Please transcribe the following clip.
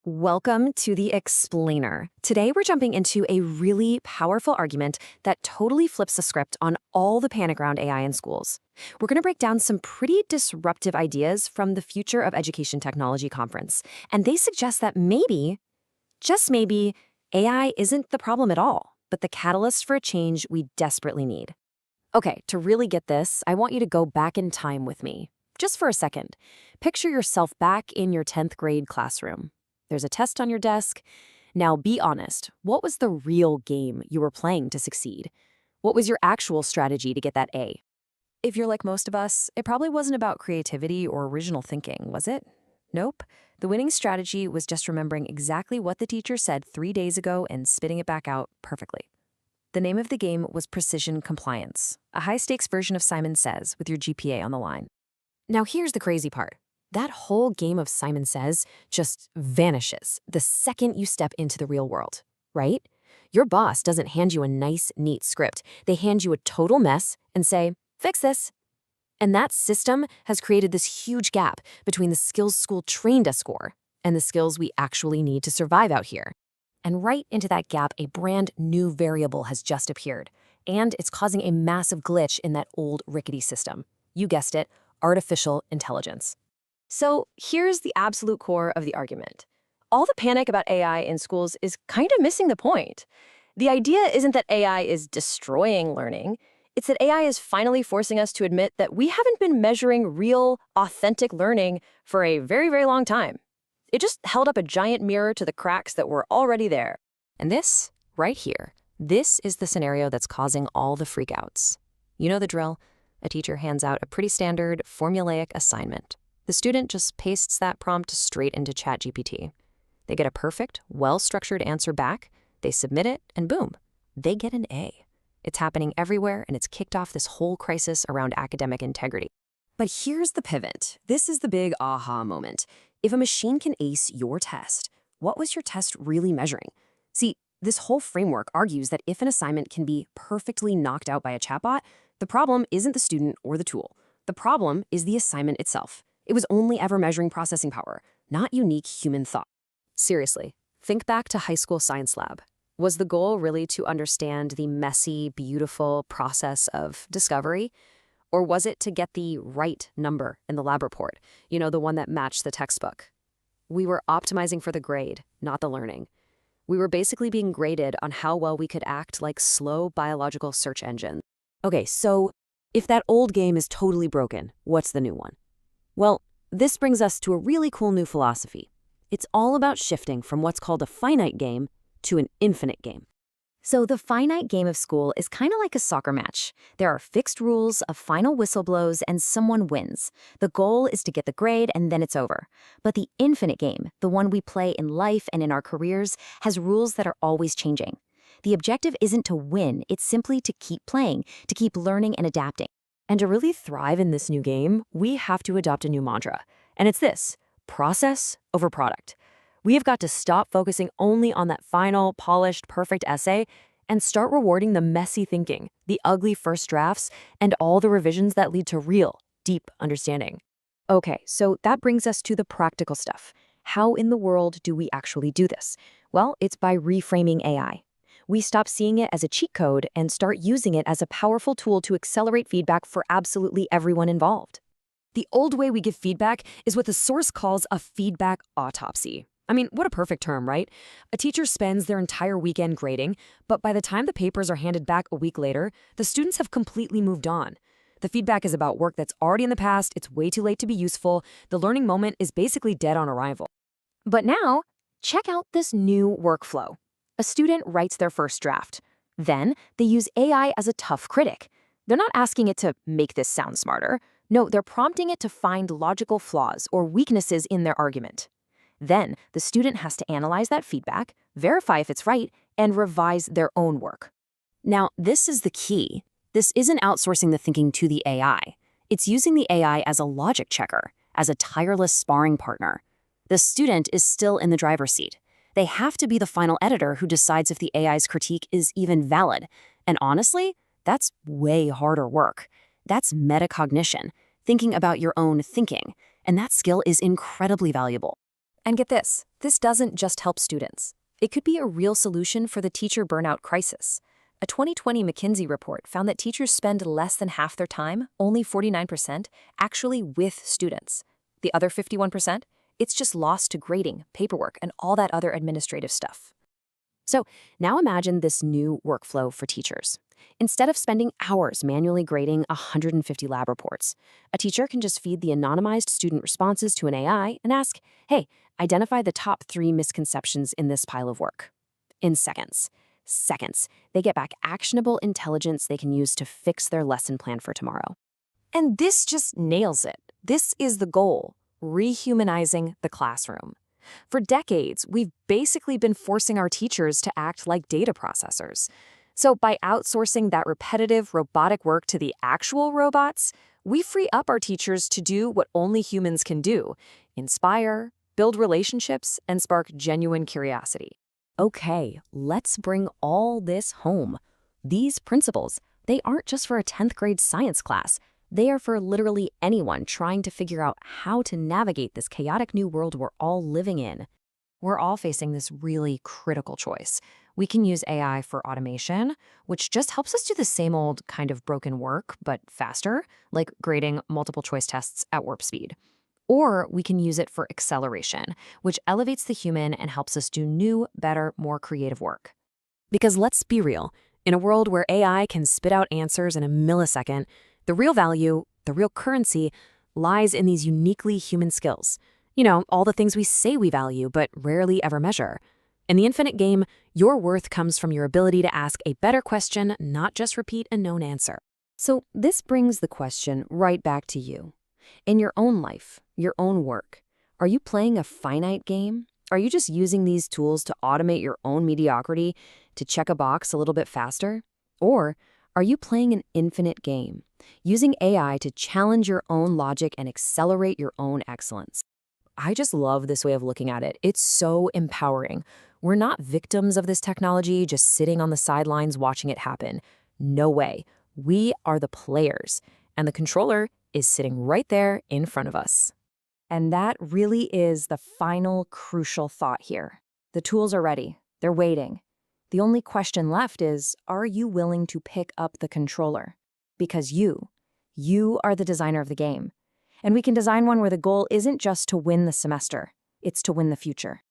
Welcome to the Explainer. Today we're jumping into a really powerful argument that totally flips the script on all the panic around AI in schools. We're going to break down some pretty disruptive ideas from the Future of Education Technology conference, and they suggest that maybe, just maybe, AI isn't the problem at all, but the catalyst for a change we desperately need. Okay, to really get this, I want you to go back in time with me. Just for a second. Picture yourself back in your 10th grade classroom. There's a test on your desk. Now be honest, what was the real game you were playing to succeed? What was your actual strategy to get that A? If you're like most of us, it probably wasn't about creativity or original thinking, was it? Nope. The winning strategy was just remembering exactly what the teacher said 3 days ago and spitting it back out perfectly. The name of the game was Precision Compliance, a high-stakes version of Simon Says with your GPA on the line. Now here's the crazy part. That whole game of Simon Says just vanishes the second you step into the real world, right? Your boss doesn't hand you a nice, neat script. They hand you a total mess and say, fix this. And that system has created this huge gap between the skills school trained us for and the skills we actually need to survive out here. And right into that gap, a brand new variable has just appeared, and it's causing a massive glitch in that old rickety system. You guessed it, artificial intelligence. So here's the absolute core of the argument. All the panic about AI in schools is kind of missing the point. The idea isn't that AI is destroying learning. It's that AI is finally forcing us to admit that we haven't been measuring real, authentic learning for a very, very long time. It just held up a giant mirror to the cracks that were already there. And this, right here, this is the scenario that's causing all the freakouts. You know the drill. A teacher hands out a pretty standard, formulaic assignment. The student just pastes that prompt straight into ChatGPT. They get a perfect, well-structured answer back, they submit it, and boom, they get an A. It's happening everywhere, and it's kicked off this whole crisis around academic integrity. But here's the pivot. This is the big aha moment. If a machine can ace your test, what was your test really measuring? See, this whole framework argues that if an assignment can be perfectly knocked out by a chatbot, the problem isn't the student or the tool. The problem is the assignment itself. It was only ever measuring processing power, not unique human thought. Seriously, think back to high school science lab. Was the goal really to understand the messy, beautiful process of discovery? Or was it to get the right number in the lab report? You know, the one that matched the textbook. We were optimizing for the grade, not the learning. We were basically being graded on how well we could act like slow biological search engines. Okay, so if that old game is totally broken, what's the new one? Well, this brings us to a really cool new philosophy. It's all about shifting from what's called a finite game to an infinite game. So the finite game of school is kind of like a soccer match. There are fixed rules, a final whistle blows, and someone wins. The goal is to get the grade, and then it's over. But the infinite game, the one we play in life and in our careers, has rules that are always changing. The objective isn't to win, it's simply to keep playing, to keep learning and adapting. And to really thrive in this new game, we have to adopt a new mantra. And it's this: process over product. We have got to stop focusing only on that final, polished, perfect essay and start rewarding the messy thinking, the ugly first drafts, and all the revisions that lead to real, deep understanding. Okay, so that brings us to the practical stuff. How in the world do we actually do this? Well, it's by reframing AI. We stop seeing it as a cheat code and start using it as a powerful tool to accelerate feedback for absolutely everyone involved. The old way we give feedback is what the source calls a feedback autopsy. I mean, what a perfect term, right? A teacher spends their entire weekend grading, but by the time the papers are handed back a week later, the students have completely moved on. The feedback is about work that's already in the past, it's way too late to be useful, the learning moment is basically dead on arrival. But now, check out this new workflow. A student writes their first draft. Then, they use AI as a tough critic. They're not asking it to make this sound smarter. No, they're prompting it to find logical flaws or weaknesses in their argument. Then, the student has to analyze that feedback, verify if it's right, and revise their own work. Now, this is the key. This isn't outsourcing the thinking to the AI. It's using the AI as a logic checker, as a tireless sparring partner. The student is still in the driver's seat. They have to be the final editor who decides if the AI's critique is even valid. And honestly, that's way harder work. That's metacognition, thinking about your own thinking. And that skill is incredibly valuable. And get this doesn't just help students. It could be a real solution for the teacher burnout crisis. A 2020 McKinsey report found that teachers spend less than half their time, only 49%, actually with students. The other 51%, it's just lost to grading, paperwork, and all that other administrative stuff. So now imagine this new workflow for teachers. Instead of spending hours manually grading 150 lab reports, a teacher can just feed the anonymized student responses to an AI and ask, hey, identify the top 3 misconceptions in this pile of work. In seconds. Seconds. They get back actionable intelligence they can use to fix their lesson plan for tomorrow. And this just nails it. This is the goal, rehumanizing the classroom. For decades, we've basically been forcing our teachers to act like data processors. So by outsourcing that repetitive, robotic work to the actual robots, we free up our teachers to do what only humans can do: inspire, build relationships, and spark genuine curiosity. Okay, let's bring all this home. These principles, they aren't just for a 10th grade science class. They are for literally anyone trying to figure out how to navigate this chaotic new world we're all living in. We're all facing this really critical choice. We can use AI for automation, which just helps us do the same old kind of broken work, but faster, like grading multiple choice tests at warp speed. Or we can use it for acceleration, which elevates the human and helps us do new, better, more creative work. Because let's be real, in a world where AI can spit out answers in a millisecond, the real value, the real currency, lies in these uniquely human skills. You know, all the things we say we value but rarely ever measure. In the infinite game, your worth comes from your ability to ask a better question, not just repeat a known answer. So this brings the question right back to you. In your own life, your own work, are you playing a finite game? Are you just using these tools to automate your own mediocrity, to check a box a little bit faster? Or are you playing an infinite game, using AI to challenge your own logic and accelerate your own excellence? I just love this way of looking at it. It's so empowering. We're not victims of this technology, just sitting on the sidelines watching it happen. No way. We are the players, and the controller is sitting right there in front of us. And that really is the final crucial thought here. The tools are ready. They're waiting. The only question left is, are you willing to pick up the controller? Because you are the designer of the game. And we can design one where the goal isn't just to win the semester, it's to win the future.